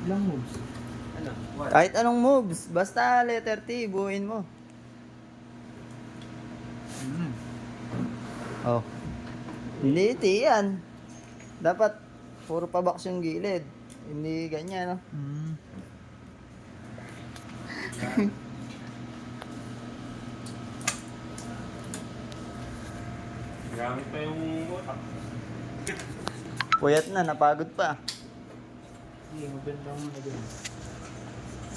Ilang moves? Ano? What? Kahit anong moves, basta letter T, buuin mo. Oh. Hindi T yan. Dapat puro pabaks yung gilid. Hindi ganyan, no? Gamit pa yung utak. Puyat na, napagod pa. Hindi, maganda mo na din.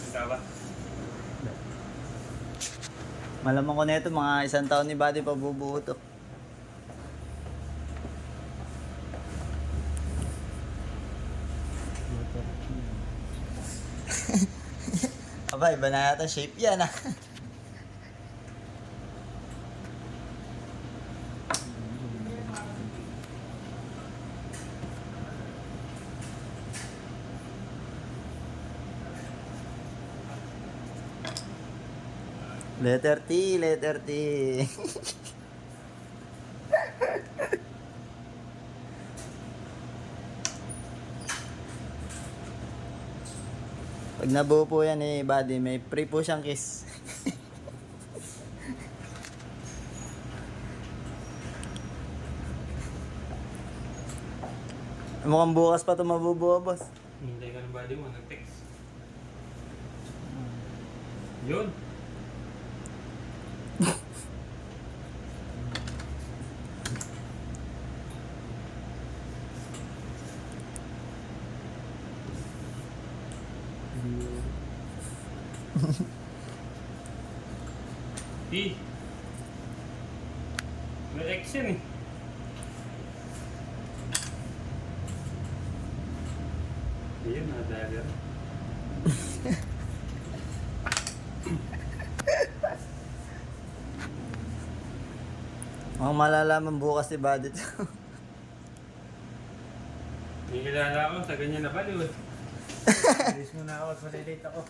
Handa ba? Malamang ko na ito, mga 1 taon ni Buddy pa bubuo to. Aba, iba na yata shape yan, ah. Letter T, letter T. Pag nabuo po yan eh, Buddy, may free po siyang kiss. Mukhang bukas pa ito mabubuo, boss. Hintay ka ng body mo, nag-text. Yun. May action eh. Ayun, nadagger. Mukhang malalaman bukas si Buddy to. May kilala ako sa ganyan na baliw eh. Alis mo na ako, malilate ako.